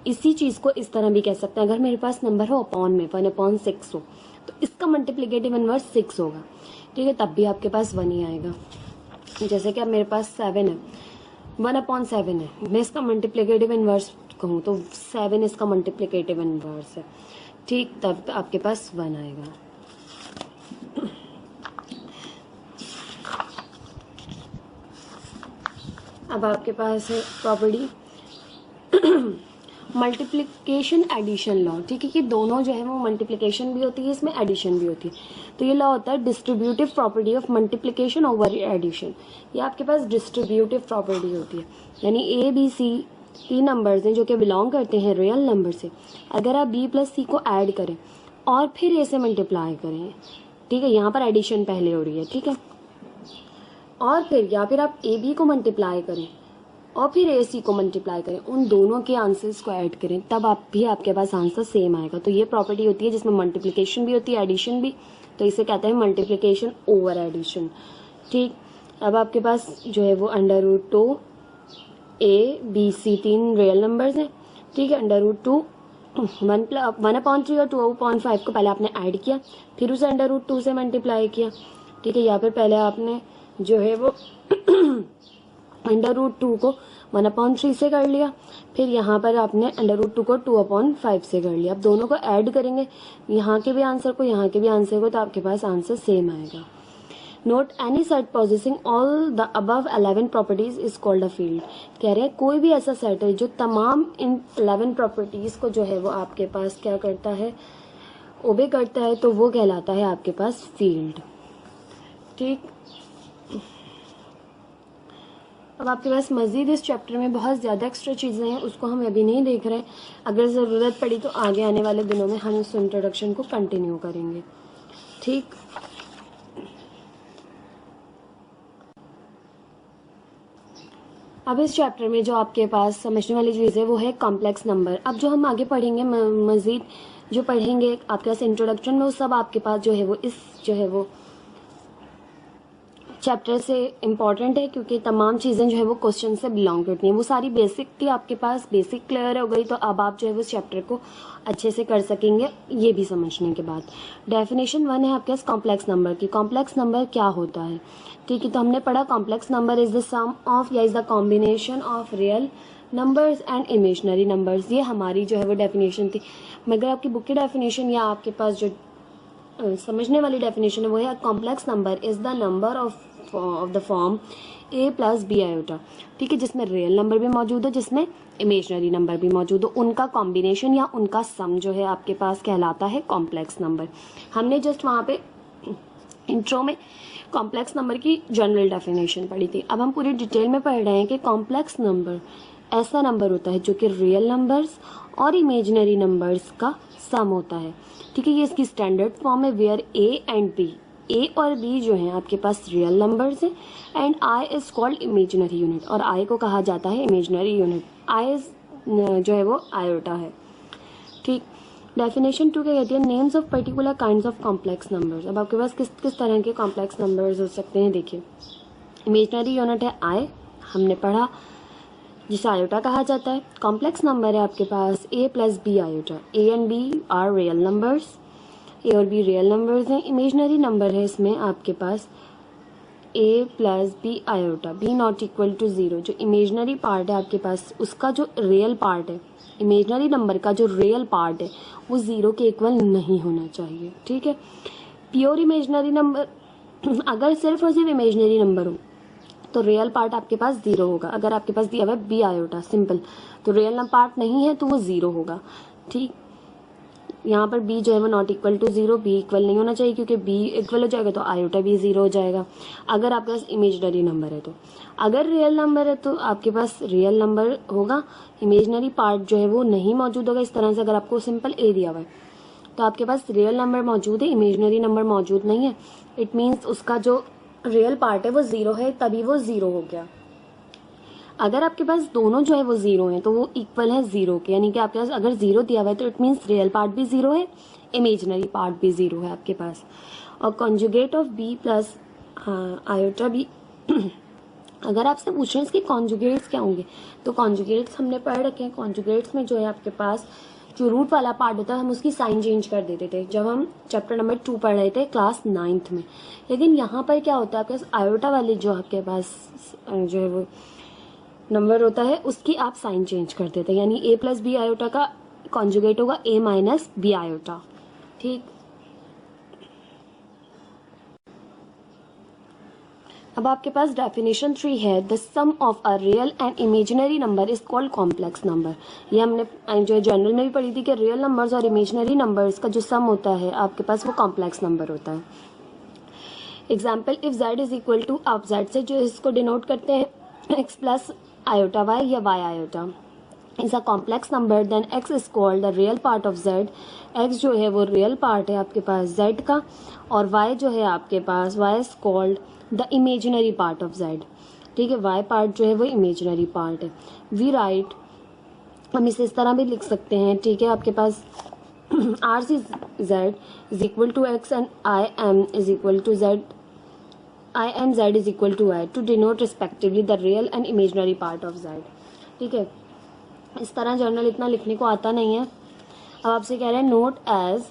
A: इसी चीज को इस तरह भी कह सकते हैं, अगर मेरे पास नंबर हो अपॉन में 1/6 हो तो इसका मल्टीप्लिकेटिव इनवर्स 6 होगा, ठीक है, तब भी आपके पास 1 ही आएगा। जैसे कि अब मेरे पास 7 है, 1/7 है, मैं इसका मल्टीप्लिकेटिव इनवर्स कहूँ तो 7 इसका मल्टीप्लिकेटिव इनवर्स है, ठीक, तब आपके पास 1 आएगा। अब आपके पास है प्रॉपर्टी मल्टीप्लिकेशन एडिशन लॉ, ठीक है, कि दोनों जो है वो मल्टीप्लिकेशन भी होती है इसमें एडिशन भी होती है। तो ये लॉ होता है distributive property of multiplication over addition. ये आपके पास डिस्ट्रीब्यूटिव प्रॉपर्टी होती है, यानी ए बी सी 3 नंबर्स हैं जो कि बिलोंग करते हैं रियल नंबर से, अगर आप b प्लस सी को ऐड करें और फिर ए से मल्टीप्लाई करें, ठीक है, यहाँ पर एडिशन पहले हो रही है, ठीक है, और फिर या फिर आप ए बी को मल्टीप्लाई करें और फिर ए सी को मल्टीप्लाई करें, उन दोनों के आंसर्स को ऐड करें, तब आपके पास आंसर सेम आएगा। तो ये प्रॉपर्टी होती है जिसमें मल्टीप्लिकेशन भी होती है, एडिशन भी, तो इसे कहते हैं मल्टीप्लिकेशन ओवर एडिशन। ठीक, अब आपके पास जो है वो √2 A B C 3 real numbers हैं। ठीक है, √2 1/3 और 2/5 को पहले आपने ऐड किया, फिर उसे √2 से मल्टीप्लाई किया। ठीक है, यहाँ पर पहले आपने जो है वो √2 को 1/3 से कर लिया, फिर यहाँ पर आपने √2 को 2/5 से कर लिया। अब दोनों को ऐड करेंगे, यहाँ के भी आंसर को यहाँ के भी आंसर को, तो आपके पास आंसर सेम आएगा। Note any set possessing all the above 11 properties is called a field. कह रहे हैं कोई भी ऐसा सेट है जो तमाम इन 11 प्रॉपर्टीज को जो है वो आपके पास क्या करता है, ओबे करता है, तो वो कहलाता है आपके पास फील्ड। ठीक, अब आपके पास मज़ीद इस चैप्टर में बहुत ज़्यादा एक्स्ट्रा चीज़ें हैं, उसको हम अभी नहीं देख रहे। अगर ज़रूरत पड़ी तो आगे आने वाले दिनों में हम उस इंट्रोडक्शन को कंटिन्यू करेंगे। ठीक, अब इस चैप्टर में जो आपके पास समझने वाली चीज़ है वो है कॉम्प्लेक्स नंबर। अब जो हम आगे पढ़ेंगे मज़ीद जो पढ़ेंगे आपके पास इंट्रोडक्शन में, वो सब आपके पास जो है वो इस जो है वो चैप्टर से इम्पॉर्टेंट है, क्योंकि तमाम चीज़ें जो है वो क्वेश्चन से बिलोंग करती हैं। वो सारी बेसिक थी आपके पास, बेसिक क्लियर हो गई, तो अब आप जो है वो इस चैप्टर को अच्छे से कर सकेंगे ये भी समझने के बाद। डेफिनेशन 1 है आपके पास कॉम्प्लेक्स नंबर की। कॉम्प्लेक्स नंबर क्या होता है? ठीक है, तो हमने पढ़ा complex number is the sum of या is the combination of real numbers and imaginary numbers. ये हमारी जो है वो डेफिनेशन थी, मगर आपकी बुक की डेफिनेशन या आपके पास जो समझने वाली डेफिनेशन है वो है complex number is the number of the form a + b iota. ठीक है, जिसमें रियल नंबर भी मौजूद हो, जिसमें इमेजनरी नंबर भी मौजूद हो, उनका कॉम्बिनेशन या उनका सम जो है आपके पास कहलाता है कॉम्प्लेक्स नंबर। हमने जस्ट वहाँ पे इंट्रो में कॉम्प्लेक्स नंबर की जनरल डेफिनेशन पढ़ी थी। अब हम पूरी डिटेल में पढ़ रहे हैं कि कॉम्प्लेक्स नंबर ऐसा नंबर होता है जो कि रियल नंबर्स और इमेजनरी नंबर्स का सम होता है। ठीक है, ये इसकी स्टैंडर्ड फॉर्म है where a and b, a और b जो हैं आपके पास रियल नंबर्स हैं and i is called imaginary unit, और i को कहा जाता है इमेजनरी यूनिट। i जो है वो आयोटा है। ठीक, डेफिनेशन 2 क्या कहती है? Names of particular kinds of complex numbers. अब आपके पास किस किस तरह के कॉम्प्लेक्स नंबर्स हो सकते हैं, देखिए। इमेजनरी यूनिट है i, हमने पढ़ा, जिसे आयोटा कहा जाता है। कॉम्प्लेक्स नंबर है आपके पास a + b iota. a and b are real numbers, a और b रियल नंबर्स हैं। इमेजनरी नंबर है इसमें आपके पास a + b iota, b not equal to 0। जो इमेजनरी पार्ट है आपके पास, उसका जो रियल पार्ट है, इमेजनरी नंबर का जो रियल पार्ट है वो 0 के इक्वल नहीं होना चाहिए। ठीक है, प्योर इमेजनरी नंबर अगर सिर्फ और सिर्फ इमेजनरी नंबर हो तो रियल पार्ट आपके पास 0 होगा। अगर आपके पास दिया हुआ है b आयोटा सिंपल, तो रियल पार्ट नहीं है तो वो 0 होगा। ठीक, यहाँ पर b जो है वो not equal to 0, b equal नहीं होना चाहिए, क्योंकि b इक्वल हो जाएगा तो आयोटा भी 0 हो जाएगा अगर आपके पास इमेजनरी नंबर है। तो अगर रियल नंबर है तो आपके पास रियल नंबर होगा, इमेजनरी पार्ट जो है वो नहीं मौजूद होगा। इस तरह से अगर आपको सिंपल a दिया हुआ है तो आपके पास रियल नंबर मौजूद है, इमेजनरी नंबर मौजूद नहीं है, इट मीन्स उसका जो रियल पार्ट है वो 0 है, तभी वो 0 हो गया। अगर आपके पास दोनों जो है वो 0 हैं तो वो इक्वल है 0 के, यानी कि आपके पास अगर 0 दिया हुआ है तो इट मीन्स रियल पार्ट भी 0 है, इमेजनरी पार्ट भी 0 है आपके पास। और conjugate of b + iota b अगर आपसे पूछ रहे हैं इसके कॉन्जुगेट्स क्या होंगे, तो कॉन्जुगेट्स हमने पढ़ रखे हैं। कॉन्जुगेट्स में जो है आपके पास जो रूट वाला पार्ट होता है हम उसकी साइन चेंज कर देते थे जब हम चैप्टर नंबर 2 पढ़ रहे थे क्लास 9th में। लेकिन यहाँ पर क्या होता है, आपके पास आयोटा वाली जो आपके पास जो है वो नंबर होता है उसकी आप साइन चेंज कर देते हैं, यानी a + b आयोटा का कॉन्जुगेट होगा a - b आयोटा। ठीक, अब आपके पास डेफिनेशन 3 है the sum of a real and imaginary number is called complex number. ये हमने जो जनरल में भी पढ़ी थी कि रियल नंबर्स और इमेजिनरी नंबर्स का जो सम होता है आपके पास वो कॉम्प्लेक्स नंबर होता है। Example, if z is equal to, आप z से जो इसको डिनोट करते हैं x + आयोटा y या y iota is a complex number, then x is called the real part of z। x जो है वो रियल पार्ट है आपके पास z का, और y जो है आपके पास y is called the imaginary part of z। ठीक ठीक है। y पार्ट जो है वो इमेजिनरी पार्ट है। वी राइट, हम इसे इस तरह भी लिख सकते हैं, ठीक है। आपके पास R C Z is equal to X and I M is equal to Z, I M Z is equal to Y to denote respectively the real and imaginary part of Z, ठीक है। इस तरह journal इतना लिखने को आता नहीं है। अब आपसे कह रहे हैं note as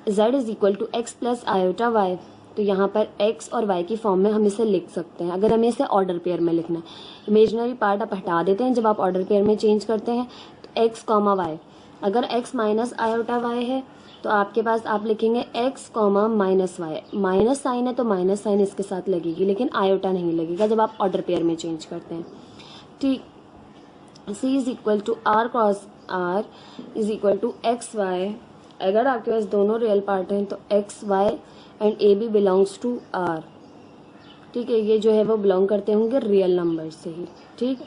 A: z is equal to x plus iota y, तो यहाँ पर x और y की फॉर्म में हम इसे लिख सकते हैं। अगर हमें इसे ऑर्डर पेयर में लिखना है, इमेजिनरी पार्ट आप हटा देते हैं जब आप ऑर्डर पेयर में चेंज करते हैं, तो x कॉमा वाई। अगर x माइनस आयोटा वाई है तो आपके पास आप लिखेंगे x comma minus y. Minus sign है तो माइनस साइन इसके साथ लगेगी, लेकिन आयोटा नहीं लगेगा जब आप ऑर्डर पेयर में चेंज करते हैं, ठीक। c is equal to r cross r is equal to x y. अगर आपके पास दोनों रियल पार्ट हैं तो x y and a B belongs to R, ठीक है। ये जो है वो बिलोंग करते होंगे रियल नंबर से ही, ठीक।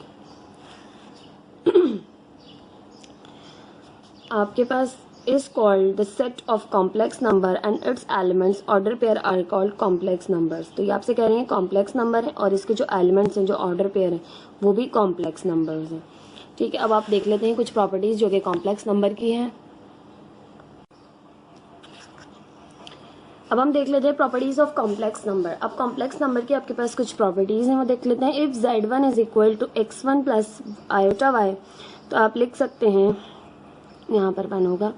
A: आपके पास is called the set of complex number and its elements order pair are called complex numbers. तो ये आपसे कह रहे हैं कॉम्प्लेक्स नंबर है और इसके जो एलिमेंट्स हैं, जो ऑर्डर पेयर हैं, वो भी कॉम्प्लेक्स नंबर्स हैं, ठीक है। अब आप देख लेते हैं कुछ प्रॉपर्टीज जो कि कॉम्प्लेक्स नंबर की हैं। अब हम देख लेते हैं प्रॉपर्टीज ऑफ कॉम्प्लेक्स नंबर। अब कॉम्प्लेक्स नंबर की आपके पास कुछ प्रॉपर्टीज हैं, वो देख लेते हैं। If z1 is equal to x1 plus iota y, तो आप लिख सकते हैं, यहाँ पर वन होगा,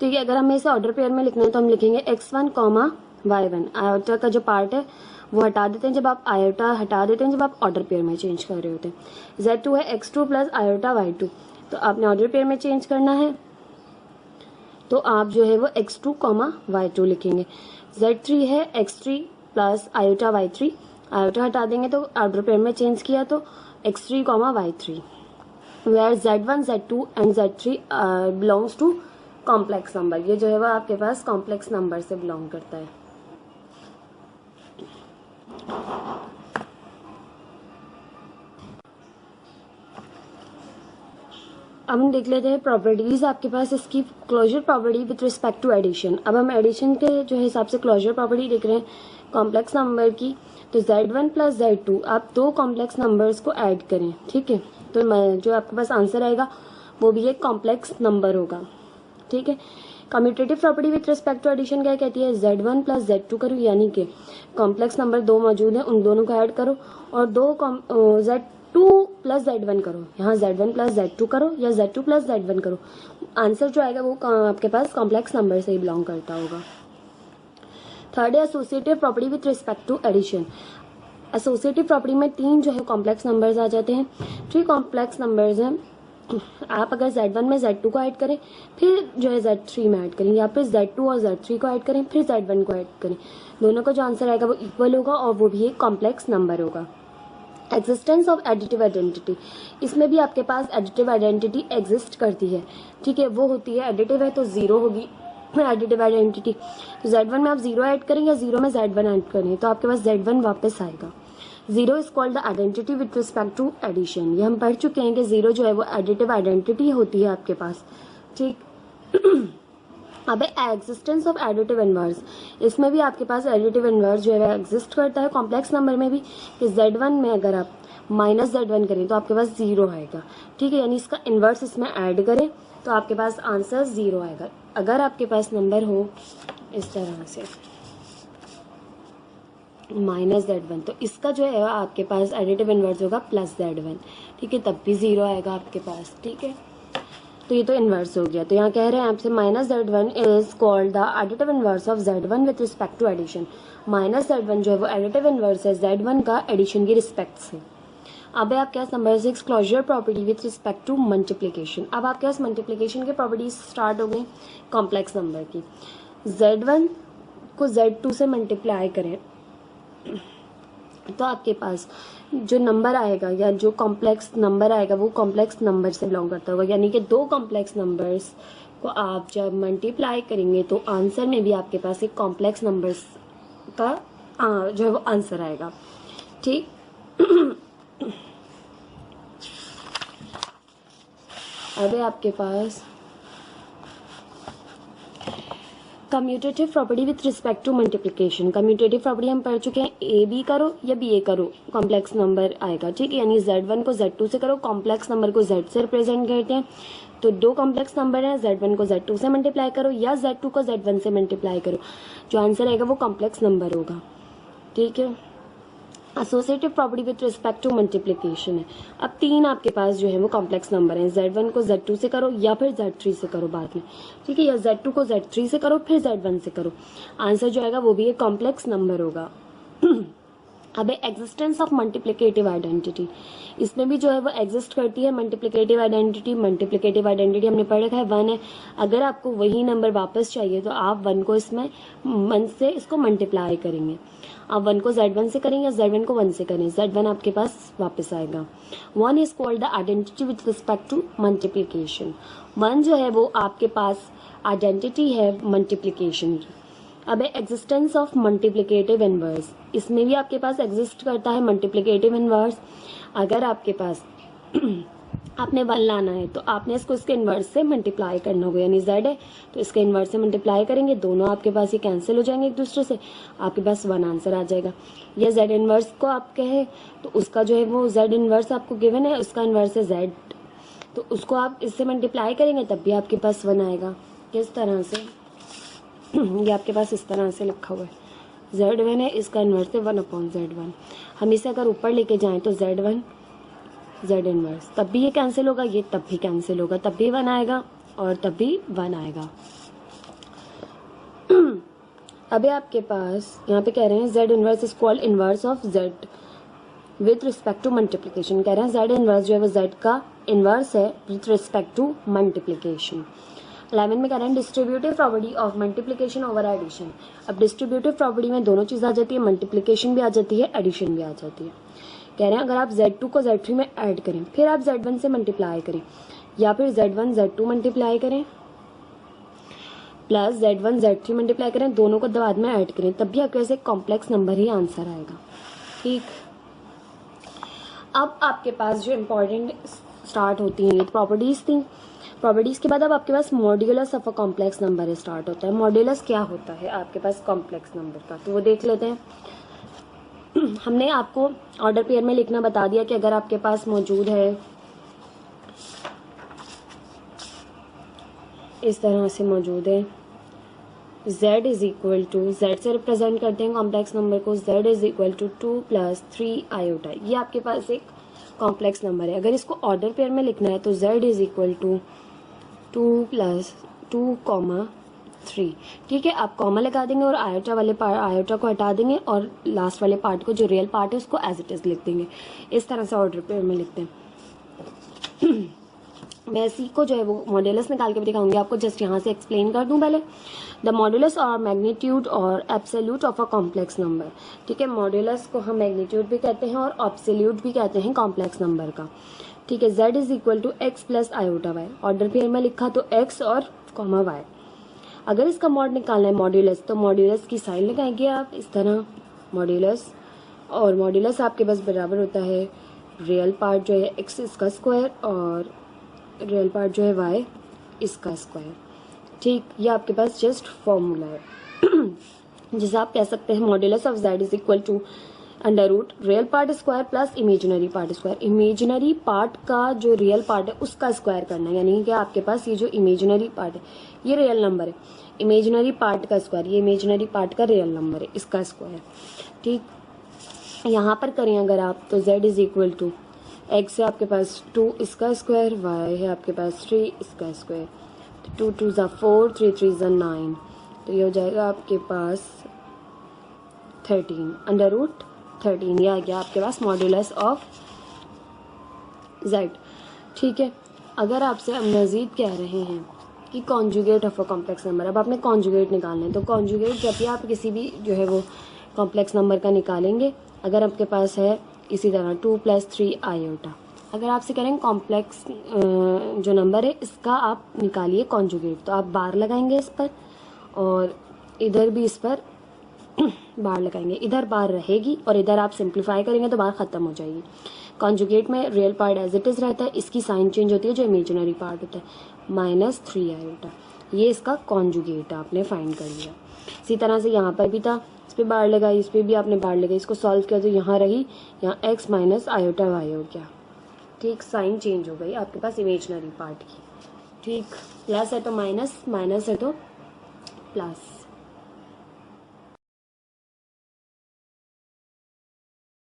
A: ठीक है। अगर हमें इसे ऑर्डर पेयर में लिखना है तो हम लिखेंगे x1 कॉमा y1। आयोटा का जो पार्ट है वो हटा देते हैं जब आप आयोटा हटा देते हैं जब आप ऑर्डर पेयर में चेंज कर रहे होते हैं। z2 है x2 प्लस आयोटा y2, तो आपने ऑर्डर पेयर में चेंज करना है तो आप जो है वो x2 कॉमा y2 लिखेंगे। z3 है x3 plus iota y3, iota हटा देंगे तो ऑर्डर पेयर में चेंज किया तो x3 comma y3, where z1 z2 and z3 belongs to complex number. ये जो है वो आपके पास कॉम्प्लेक्स नंबर से बिलोंग करता है। अब हम देख लेते हैं प्रॉपर्टीज आपके पास इसकी। Closure property with respect to addition. अब हम एडिशन के जो हिसाब से क्लोजर प्रॉपर्टी देख रहे हैं कॉम्प्लेक्स नंबर की, तो z1 प्लस z2 आप दो कॉम्प्लेक्स नंबर्स को ऐड करें, ठीक है। तो जो आपके पास आंसर आएगा वो भी एक कॉम्प्लेक्स नंबर होगा, ठीक है। Commutative property with respect to addition क्या कहती है, z1 प्लस z2 करो, यानी कि कॉम्प्लेक्स नंबर दो मौजूद हैं उन दोनों को ऐड करो और दो z2 प्लस z1 करो। यहाँ z1 प्लस z2 करो या z2 प्लस z1 करो, आंसर जो आएगा वो आपके पास कॉम्प्लेक्स नंबर से ही बिलोंग करता होगा। थर्ड है associative property with respect to addition. Associative property में तीन जो है कॉम्प्लेक्स नंबर्स आ जाते हैं। थ्री कॉम्प्लेक्स नंबर्स हैं, आप अगर z1 में z2 को ऐड करें फिर जो है z3 में ऐड करें, या फिर z2 और z3 को ऐड करें फिर z1 को ऐड करें, दोनों का जो आंसर आएगा वो इक्वल होगा और वो भी एक कॉम्प्लेक्स नंबर होगा। एग्जिस्टेंस ऑफ एडिटिव आइडेंटिटी, इसमें भी आपके पास एडिटिव आइडेंटिटी एग्जिस्ट करती है, ठीक है। वो होती है एडिटिव है तो जीरो होगी एडिटिव आइडेंटिटी, तो z1 में आप जीरो ऐड करें या जीरो में z1 ऐड करें तो आपके पास z1 वापस आएगा। Zero is called the identity with respect to addition. ये हम पढ़ चुके हैं कि जीरो जो है वो एडिटिव आइडेंटिटी होती है आपके पास, ठीक। अब एग्जिस्टेंस ऑफ एडिटिव इनवर्स, इसमें भी आपके पास एडिटिव इनवर्स जो है एग्जिस्ट करता है कॉम्प्लेक्स नंबर में भी, कि z1 में अगर आप माइनस z1 करें तो आपके पास जीरो आएगा, ठीक है। यानी इसका इनवर्स इसमें ऐड करें तो आपके पास आंसर जीरो आएगा। अगर आपके पास नंबर हो इस तरह से माइनस z1 तो इसका जो है आपके पास एडिटिव इनवर्स होगा प्लस z1, ठीक है, तब भी जीरो आएगा आपके पास, ठीक है। तो ये तो इनवर्स हो गया। तो यहाँ कह रहे हैं आपसे minus z1 is called the additive inverse of z1 with respect to addition. Minus z1 जो है वो एडिटिव इनवर्स है z1 का एडिशन की रिस्पेक्ट से। अब है आपके पास number 6 closure property with respect to multiplication. अब आपके पास मल्टीप्लिकेशन की प्रॉपर्टीज स्टार्ट हो गई कॉम्प्लेक्स नंबर की। z1 को z2 से मल्टीप्लाई करें तो आपके पास जो नंबर आएगा या जो कॉम्प्लेक्स नंबर आएगा वो कॉम्प्लेक्स नंबर से बिलोंग करता होगा, यानी कि दो कॉम्प्लेक्स नंबर्स को आप जब मल्टीप्लाई करेंगे तो आंसर में भी आपके पास एक कॉम्प्लेक्स नंबर्स का जो है वो आंसर आएगा, ठीक। अब है आपके पास commutative property with respect to multiplication. Commutative property हम पढ़ चुके हैं, ए बी करो या बी ए करो कॉम्प्लेक्स नंबर आएगा, ठीक है। यानी Z1 को Z2 से करो, कॉम्प्लेक्स नंबर को Z से रिप्रेजेंट करते हैं। तो दो कॉम्प्लेक्स नंबर है, Z1 को Z2 से मल्टीप्लाई करो या Z2 को Z1 से मल्टीप्लाई करो, जो आंसर आएगा वो कॉम्प्लेक्स नंबर होगा, ठीक है। Associative property with respect to multiplication है। अब तीन आपके पास जो है वो कॉम्प्लेक्स नंबर हैं, Z1 को Z2 से करो या फिर Z3 से करो बाद में, ठीक है, या Z2 को Z3 से करो फिर Z1 से करो, आंसर जो आएगा वो भी एक कॉम्प्लेक्स नंबर होगा। अब एग्जिस्टेंस ऑफ मल्टीप्लिकेटिव आइडेंटिटी, इसमें भी जो है वो एग्जिस्ट करती है मल्टीप्लिकेटिव आइडेंटिटी। मल्टीप्लिकेटिव आइडेंटिटी हमने पढ़ रखा है 1 है, अगर आपको वही नंबर वापस चाहिए तो आप 1 को इसमें 1 से इसको मल्टीप्लाई करेंगे। आप 1 को Z1 से करें या Z1 को 1 से करें, Z1 आपके पास वापस आएगा। 1 is called the identity with respect to multiplication. 1 जो है वो आपके पास आइडेंटिटी है मल्टीप्लिकेशन की। अब एग्जिस्टेंस ऑफ मल्टीप्लिकेटिव इनवर्स, इसमें भी आपके पास एग्जिस्ट करता है मल्टीप्लिकेटिव इनवर्स। अगर आपके पास आपने 1 लाना है तो आपने इसको इसके इनवर्स से मल्टीप्लाई करना होगा, यानी Z है तो इसके इनवर्स से मल्टीप्लाई करेंगे, दोनों आपके पास ये कैंसिल हो जाएंगे एक दूसरे से, आपके पास 1 आंसर आ जाएगा। या Z इनवर्स को आप कहें तो उसका जो है वो Z इनवर्स आपको गिवन है, उसका इनवर्स है Z, तो उसको आप इससे मल्टीप्लाई करेंगे तब भी आपके पास 1 आएगा। किस तरह से, ये आपके पास इस तरह से लिखा हुआ है, Z1 है, इसका इनवर्स है 1/Z1। हम इसे अगर ऊपर लेके जाएं तो Z1 Z इनवर्स, तब भी ये कैंसिल होगा, ये तब भी कैंसिल होगा, तब भी 1 आएगा और तब भी 1 आएगा। अभी आपके पास यहाँ पे कह रहे हैं Z inverse is called inverse of Z with respect to multiplication. कह रहे हैं Z इनवर्स जो है वो Z का इनवर्स है विथ रिस्पेक्ट टू मल्टीप्लिकेशन। 11 में कह रहे हैं distributive property of multiplication over addition. अब डिस्ट्रीब्यूटिव प्रॉपर्टी में दोनों चीज़ आ जाती है, मल्टीप्लिकेशन भी आ जाती है, एडिशन भी आ जाती है। कह रहे हैं अगर आप Z2 को Z3 में ऐड करें फिर आप Z1 से मल्टीप्लाई करें या फिर Z1 Z2 मल्टीप्लाई करें प्लस Z1 Z3 मल्टीप्लाई करें, दोनों को बाद में ऐड करें, तब भी आपके पास एक कॉम्प्लेक्स नंबर ही आंसर आएगा, ठीक। अब आपके पास जो इम्पोर्टेंट स्टार्ट होती हैं प्रॉपर्टीज थी, प्रॉपर्टीज के बाद अब आपके पास modulus of a complex number start होता है। मॉड्यूलस क्या होता है आपके पास कॉम्प्लेक्स नंबर का, तो वो देख लेते हैं। हमने आपको ऑर्डर पेयर में लिखना बता दिया कि अगर आपके पास मौजूद है इस तरह से मौजूद है Z is equal to, Z से रिप्रेजेंट करते हैं कॉम्प्लेक्स नंबर को, Z is equal to 2 + 3 iota, ये आपके पास एक कॉम्प्लेक्स नंबर है। अगर इसको ऑर्डर पेयर में लिखना है तो Z इज इक्वल टू 2 + 2, 3, ठीक है। आप कॉमा लगा देंगे और आयोटा को हटा देंगे और लास्ट वाले पार्ट को जो रियल पार्ट है उसको एज इट इज लिख देंगे। इस तरह से ऑर्डर पेयर में लिखते हैं। मैं इसी को जो है वो मॉड्यूलस निकाल के भी दिखाऊंगी आपको, जस्ट यहाँ से एक्सप्लेन कर दूं पहले। द मॉड्यूलस और मैग्नीट्यूड और absolute of a complex number, ठीक है। मॉड्यूलस को हम मैग्नीट्यूड भी कहते हैं और एब्सोल्यूट भी कहते हैं कॉम्प्लेक्स नंबर का, ठीक है। Z is equal to x + iota y, order pair में लिखा तो x और कॉमा y। अगर इसका मॉड निकालना है मॉड्यूलस, तो मॉड्यूलस की साइन लगाएंगे आप इस तरह मॉड्यूलस, और मॉड्यूलस आपके पास बराबर होता है रियल पार्ट जो है x इसका स्क्वायर और रियल पार्ट जो है y इसका स्क्वायर, ठीक। ये आपके पास जस्ट फॉर्मूला है जिसे आप कह सकते हैं modulus of Z is equal to under root real part square plus imaginary part square. Imaginary part का जो रियल पार्ट है उसका स्क्वायर करना है, यानी कि आपके पास ये जो इमेजिनरी पार्ट है ये रियल नंबर है, इमेजिनरी पार्ट का स्क्वायर, ये इमेजिनरी पार्ट का रियल नंबर है, इसका स्क्वायर, ठीक। यहाँ पर करें अगर आप तो Z is equal to x है आपके पास 2 इसका स्क्वायर, y है आपके पास 3 इसका स्क्वायर, तो 2 × 2 = 4, 3 × 3 = 9, तो ये हो जाएगा आपके पास 13 √13। ये आ गया आपके पास मॉड्यूलस ऑफ Z, ठीक है। अगर आपसे हम मज़ीद कह रहे हैं कि conjugate of a complex number, अब आपने कॉन्जुगेट निकालना है, तो कॉन्जुगेट जब भी आप किसी भी जो है वो कॉम्प्लेक्स नंबर का निकालेंगे, अगर आपके पास है इसी तरह 2 + 3 आयोटा, अगर आपसे करें कॉम्प्लेक्स जो नंबर है इसका आप निकालिए कॉन्जुगेट, तो आप बार लगाएंगे इस पर और इधर भी इस पर बार लगाएंगे, इधर बार रहेगी और इधर आप सिंप्लीफाई करेंगे तो बार ख़त्म हो जाएगी। कॉन्जुगेट में real part as it is रहता है, इसकी साइन चेंज होती है जो इमेजिनरी पार्ट होता है -3 आयोटा। ये इसका कॉन्जुगेट आपने फाइंड कर लिया। इसी तरह से यहाँ पर भी था, इस पर बार लगाई, इस पर भी आपने बार लगाई, इसको सॉल्व किया तो यहाँ रही, यहाँ x माइनस आयोटा वाई हो गया। ठीक, साइन चेंज हो गई आपके पास इमेजनरी पार्ट की। ठीक, प्लस है तो माइनस, माइनस है तो प्लस।